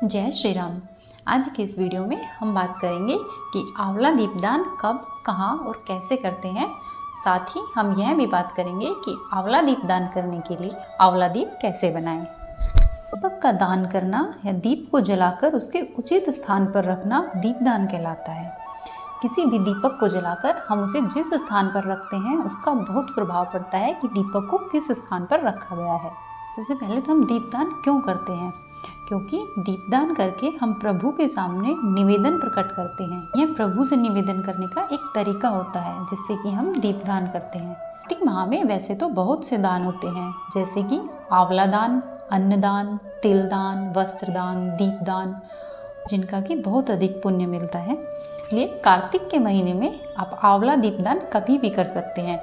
जय श्री राम। आज के इस वीडियो में हम बात करेंगे कि आंवला दीपदान कब, कहाँ और कैसे करते हैं। साथ ही हम यह भी बात करेंगे कि आंवला दीपदान करने के लिए आंवला दीप कैसे बनाएं। दीपक का दान करना या दीप को जलाकर उसके उचित स्थान पर रखना दीपदान कहलाता है। किसी भी दीपक को जलाकर हम उसे जिस स्थान पर रखते हैं उसका बहुत प्रभाव पड़ता है कि दीपक को किस स्थान पर रखा गया है। सबसे पहले तो हम दीपदान क्यों करते हैं, क्योंकि दीपदान करके हम प्रभु के सामने निवेदन प्रकट करते हैं। यह प्रभु से निवेदन करने का एक तरीका होता है जिससे कि हम दीपदान करते हैं। कार्तिक माह में वैसे तो बहुत से दान होते हैं, जैसे कि आंवला दान, अन्नदान, तिलदान, वस्त्रदान, दीपदान, जिनका कि बहुत अधिक पुण्य मिलता है। इसलिए कार्तिक के महीने में आप आंवला दीपदान कभी भी कर सकते हैं,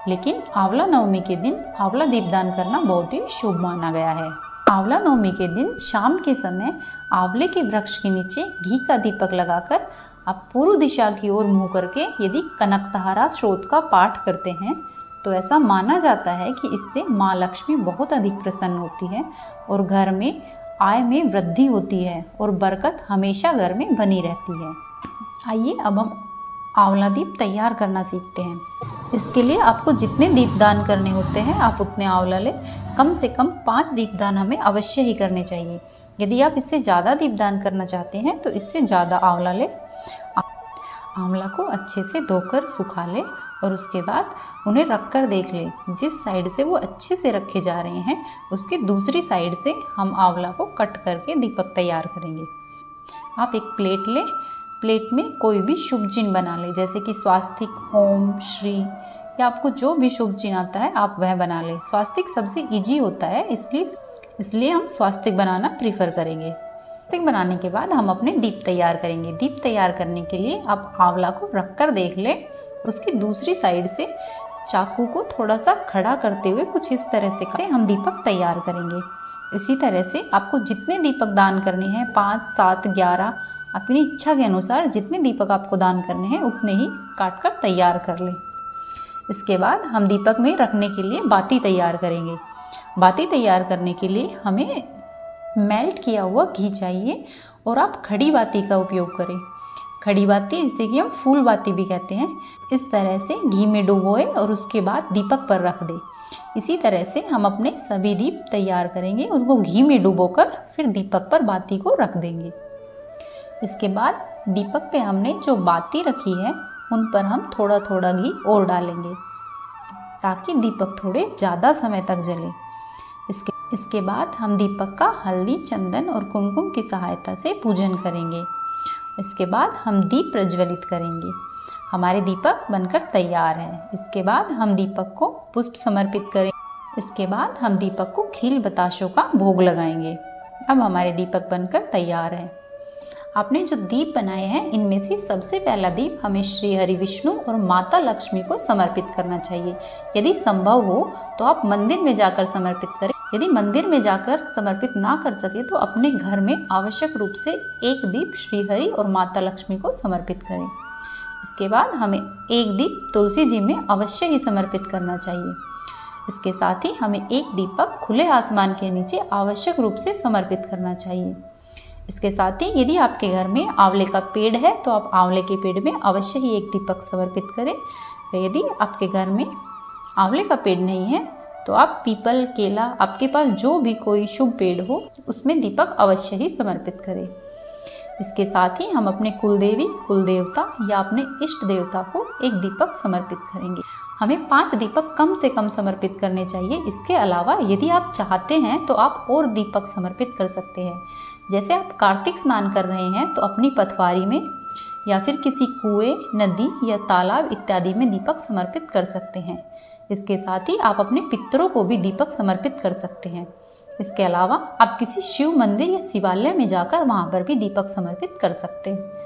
लेकिन आंवला नवमी के दिन आंवला दीपदान करना बहुत ही शुभ माना गया है। आंवला नवमी के दिन शाम के समय आंवले के वृक्ष के नीचे घी का दीपक लगाकर आप पूर्व दिशा की ओर मुंह करके यदि कनकतारा स्रोत का पाठ करते हैं तो ऐसा माना जाता है कि इससे माँ लक्ष्मी बहुत अधिक प्रसन्न होती है और घर में आय में वृद्धि होती है और बरकत हमेशा घर में बनी रहती है। आइए अब हम आंवला दीप तैयार करना सीखते हैं। इसके लिए आपको जितने दीपदान करने होते हैं आप उतने आंवला लें। कम से कम 5 दीपदान हमें अवश्य ही करने चाहिए। यदि आप इससे ज़्यादा दीपदान करना चाहते हैं तो इससे ज़्यादा आंवला लें। आंवला को अच्छे से धोकर सुखा लें और उसके बाद उन्हें रख कर देख लें। जिस साइड से वो अच्छे से रखे जा रहे हैं उसके दूसरी साइड से हम आंवला को कट करके दीपक तैयार करेंगे। आप एक प्लेट लें, प्लेट में कोई भी शुभ चिन्ह बना लें, जैसे कि स्वास्तिक, ओम, श्री या आपको जो भी शुभ चिन्ह आता है आप वह बना लें। स्वास्तिक सबसे इजी होता है, इसलिए हम स्वास्तिक बनाना प्रीफर करेंगे। स्वास्तिक बनाने के बाद हम अपने दीप तैयार करेंगे। दीप तैयार करने के लिए आप आंवला को रख कर देख लें। उसकी दूसरी साइड से चाकू को थोड़ा सा खड़ा करते हुए कुछ इस तरह से हम दीपक तैयार करेंगे। इसी तरह से आपको जितने दीपक दान करने हैं, 5, 7, 11, अपनी इच्छा के अनुसार जितने दीपक आपको दान करने हैं उतने ही काट कर तैयार कर लें। इसके बाद हम दीपक में रखने के लिए बाती तैयार करेंगे। बाती तैयार करने के लिए हमें मेल्ट किया हुआ घी चाहिए और आप खड़ी बाती का उपयोग करें। खड़ी बाती, जिसे कि हम फूल बाती भी कहते हैं, इस तरह से घी में डुबोए और उसके बाद दीपक पर रख दें। इसी तरह से हम अपने सभी दीप तैयार करेंगे, उनको घी में डुबोकर फिर दीपक पर बाती को रख देंगे। इसके बाद दीपक पे हमने जो बाती रखी है उन पर हम थोड़ा थोड़ा घी और डालेंगे ताकि दीपक थोड़े ज़्यादा समय तक जले। इसके बाद हम दीपक का हल्दी, चंदन और कुमकुम की सहायता से पूजन करेंगे। इसके बाद हम दीप प्रज्वलित करेंगे। हमारे दीपक बनकर तैयार हैं। इसके बाद हम दीपक को पुष्प समर्पित करेंगे। इसके बाद हम दीपक को खील बताशों का भोग लगाएंगे। अब हमारे दीपक बनकर तैयार हैं। आपने जो दीप बनाए हैं इनमें से सबसे पहला दीप हमें श्री हरि विष्णु और माता लक्ष्मी को समर्पित करना चाहिए। यदि संभव हो तो आप मंदिर में जाकर समर्पित करें। यदि मंदिर में जाकर समर्पित ना कर सके तो अपने घर में आवश्यक रूप से एक दीप श्री हरि और माता लक्ष्मी को समर्पित करें। इसके बाद हमें एक दीप तुलसी जी में अवश्य ही समर्पित करना चाहिए। इसके साथ ही हमें एक दीपक खुले आसमान के नीचे आवश्यक रूप से समर्पित करना चाहिए। इसके साथ ही यदि आपके घर में आंवले का पेड़ है तो आप आंवले के पेड़ में अवश्य ही एक दीपक समर्पित करें। यदि आपके घर में आंवले का पेड़ नहीं है तो आप पीपल, केला, आपके पास जो भी कोई शुभ पेड़ हो उसमें दीपक अवश्य ही समर्पित करें। इसके साथ ही हम अपने कुलदेवी, कुलदेवता या अपने इष्ट देवता को एक दीपक समर्पित करेंगे। हमें 5 दीपक कम से कम समर्पित करने चाहिए। इसके अलावा यदि आप चाहते हैं तो आप और दीपक समर्पित कर सकते हैं। जैसे आप कार्तिक स्नान कर रहे हैं तो अपनी पटवारी में या फिर किसी कुएं, नदी या तालाब इत्यादि में दीपक समर्पित कर सकते हैं। इसके साथ ही आप अपने पितरों को भी दीपक समर्पित कर सकते हैं। इसके अलावा आप किसी शिव मंदिर या शिवालय में जाकर वहाँ पर भी दीपक समर्पित कर सकते हैं।